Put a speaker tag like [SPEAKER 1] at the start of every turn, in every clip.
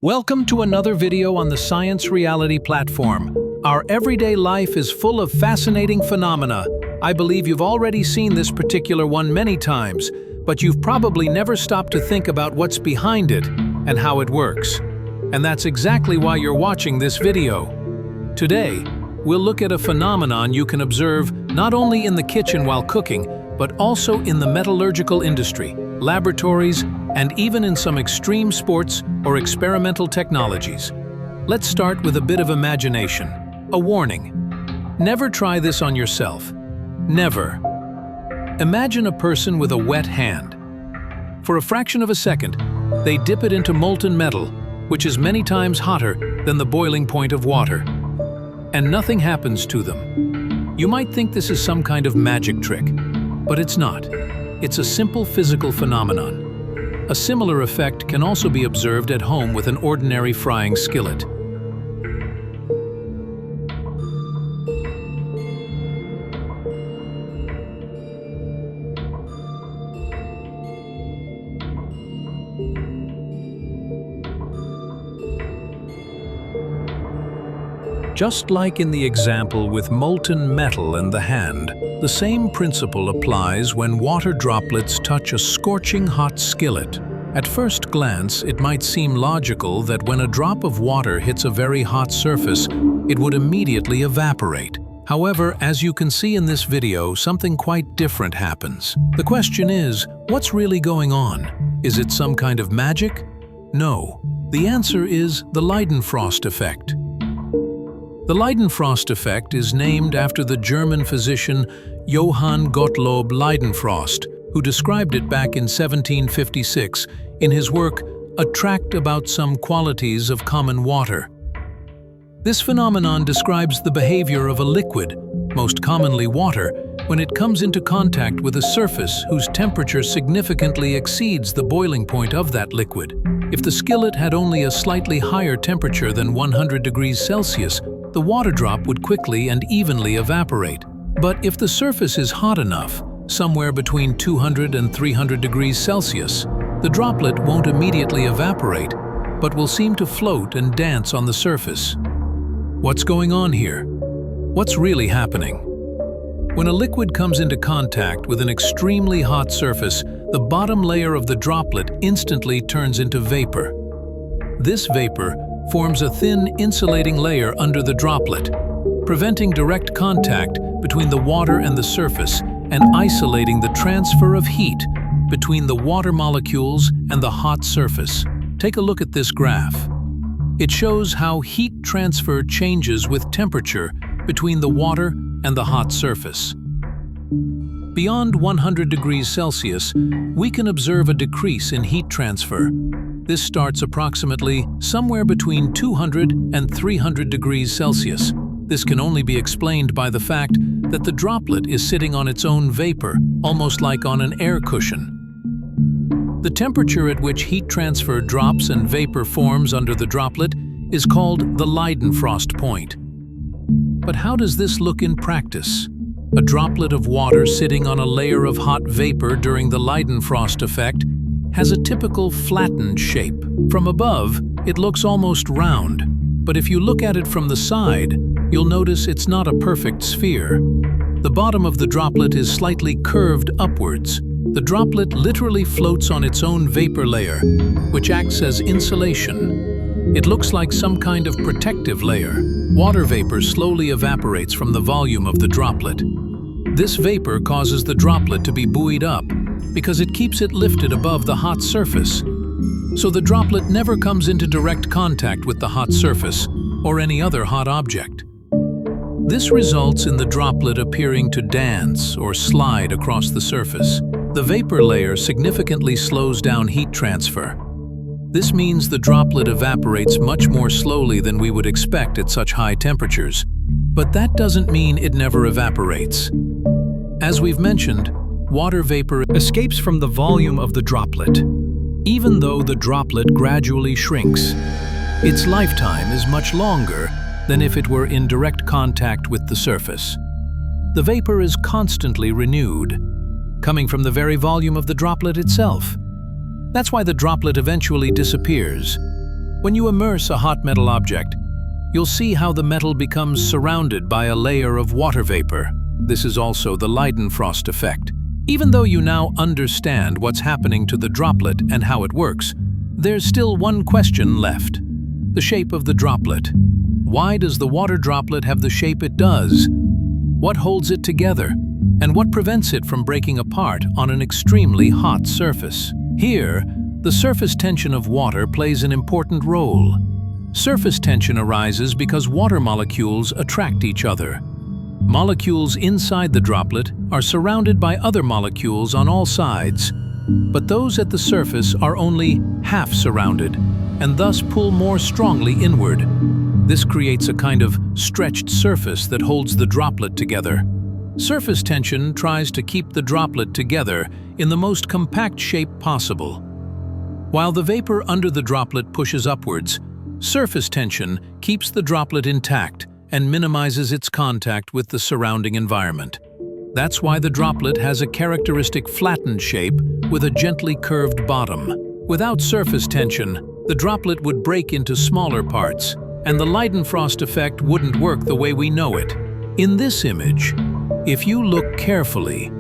[SPEAKER 1] Welcome to another video on the Science Reality platform. Our everyday life is full of fascinating phenomena. I believe you've already seen this particular one many times, but you've probably never stopped to think about what's behind it and how it works. And that's exactly why you're watching this video. Today, we'll look at a phenomenon you can observe not only in the kitchen while cooking, but also in the metallurgical industry, laboratories, and even in some extreme sports or experimental technologies. Let's start with a bit of imagination. A warning. Never try this on yourself. Never. Imagine a person with a wet hand. For a fraction of a second, they dip it into molten metal, which is many times hotter than the boiling point of water. And nothing happens to them. You might think this is some kind of magic trick, but it's not. It's a simple physical phenomenon. A similar effect can also be observed at home with an ordinary frying skillet. Just like in the example with molten metal in the hand, the same principle applies when water droplets touch a scorching hot skillet. At first glance, it might seem logical that when a drop of water hits a very hot surface, it would immediately evaporate. However, as you can see in this video, something quite different happens. The question is, what's really going on? Is it some kind of magic? No. The answer is the Leidenfrost effect. The Leidenfrost effect is named after the German physician Johann Gottlob Leidenfrost, who described it back in 1756 in his work A Tract About Some Qualities of Common Water. This phenomenon describes the behavior of a liquid, most commonly water, when it comes into contact with a surface whose temperature significantly exceeds the boiling point of that liquid. If the skillet had only a slightly higher temperature than 100 degrees Celsius, the water drop would quickly and evenly evaporate. But if the surface is hot enough, somewhere between 200 and 300 degrees Celsius, the droplet won't immediately evaporate, but will seem to float and dance on the surface. What's going on here? What's really happening? When a liquid comes into contact with an extremely hot surface, the bottom layer of the droplet instantly turns into vapor. This vapor forms a thin insulating layer under the droplet, preventing direct contact between the water and the surface and isolating the transfer of heat between the water molecules and the hot surface. Take a look at this graph. It shows how heat transfer changes with temperature between the water and the hot surface. Beyond 100 degrees Celsius, we can observe a decrease in heat transfer. This starts approximately somewhere between 200 and 300 degrees Celsius. This can only be explained by the fact that the droplet is sitting on its own vapor, almost like on an air cushion. The temperature at which heat transfer drops and vapor forms under the droplet is called the Leidenfrost point. But how does this look in practice? A droplet of water sitting on a layer of hot vapor during the Leidenfrost effect has a typical flattened shape. From above, it looks almost round, but if you look at it from the side, you'll notice it's not a perfect sphere. The bottom of the droplet is slightly curved upwards. The droplet literally floats on its own vapor layer, which acts as insulation. It looks like some kind of protective layer. Water vapor slowly evaporates from the volume of the droplet. This vapor causes the droplet to be buoyed up because it keeps it lifted above the hot surface. So the droplet never comes into direct contact with the hot surface or any other hot object. This results in the droplet appearing to dance or slide across the surface. The vapor layer significantly slows down heat transfer. This means the droplet evaporates much more slowly than we would expect at such high temperatures. But that doesn't mean it never evaporates. As we've mentioned, water vapor escapes from the volume of the droplet. Even though the droplet gradually shrinks, its lifetime is much longer than if it were in direct contact with the surface. The vapor is constantly renewed, coming from the very volume of the droplet itself. That's why the droplet eventually disappears. When you immerse a hot metal object, you'll see how the metal becomes surrounded by a layer of water vapor. This is also the Leidenfrost effect. Even though you now understand what's happening to the droplet and how it works, there's still one question left: the shape of the droplet. Why does the water droplet have the shape it does? What holds it together? And what prevents it from breaking apart on an extremely hot surface? Here, the surface tension of water plays an important role. Surface tension arises because water molecules attract each other. Molecules inside the droplet are surrounded by other molecules on all sides, but those at the surface are only half surrounded and thus pull more strongly inward. This creates a kind of stretched surface that holds the droplet together. Surface tension tries to keep the droplet together in the most compact shape possible. While the vapor under the droplet pushes upwards, surface tension keeps the droplet intact and minimizes its contact with the surrounding environment. That's why the droplet has a characteristic flattened shape with a gently curved bottom. Without surface tension, the droplet would break into smaller parts, and the Leidenfrost effect wouldn't work the way we know it. In this image, if you look carefully,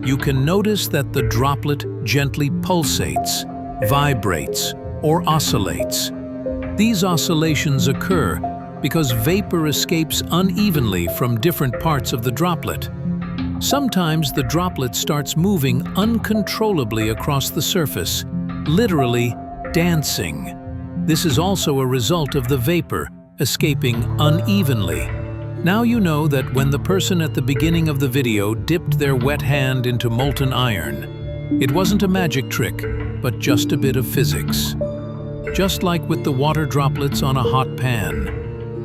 [SPEAKER 1] you can notice that the droplet gently pulsates, vibrates, or oscillates. These oscillations occur because vapor escapes unevenly from different parts of the droplet. Sometimes the droplet starts moving uncontrollably across the surface, literally dancing. This is also a result of the vapor escaping unevenly. Now you know that when the person at the beginning of the video dipped their wet hand into molten iron, it wasn't a magic trick, but just a bit of physics. Just like with the water droplets on a hot pan.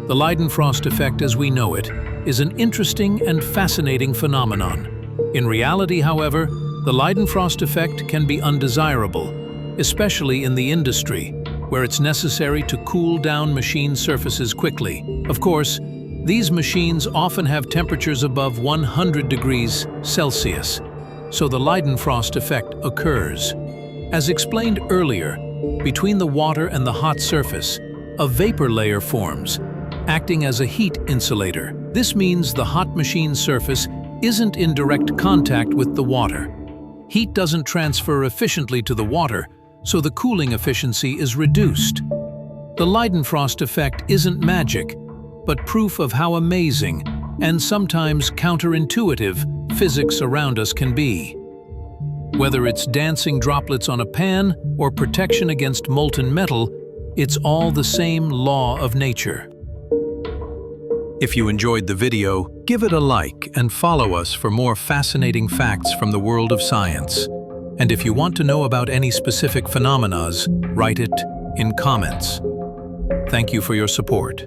[SPEAKER 1] The Leidenfrost effect as we know it is an interesting and fascinating phenomenon. In reality, however, the Leidenfrost effect can be undesirable, especially in the industry, where it's necessary to cool down machine surfaces quickly. Of course, these machines often have temperatures above 100 degrees Celsius, so the Leidenfrost effect occurs. As explained earlier, between the water and the hot surface, a vapor layer forms, acting as a heat insulator. This means the hot machine surface isn't in direct contact with the water. Heat doesn't transfer efficiently to the water, so the cooling efficiency is reduced. The Leidenfrost effect isn't magic, but proof of how amazing and sometimes counterintuitive physics around us can be. Whether it's dancing droplets on a pan or protection against molten metal, it's all the same law of nature. If you enjoyed the video, give it a like and follow us for more fascinating facts from the world of science. And if you want to know about any specific phenomena, write it in comments. Thank you for your support.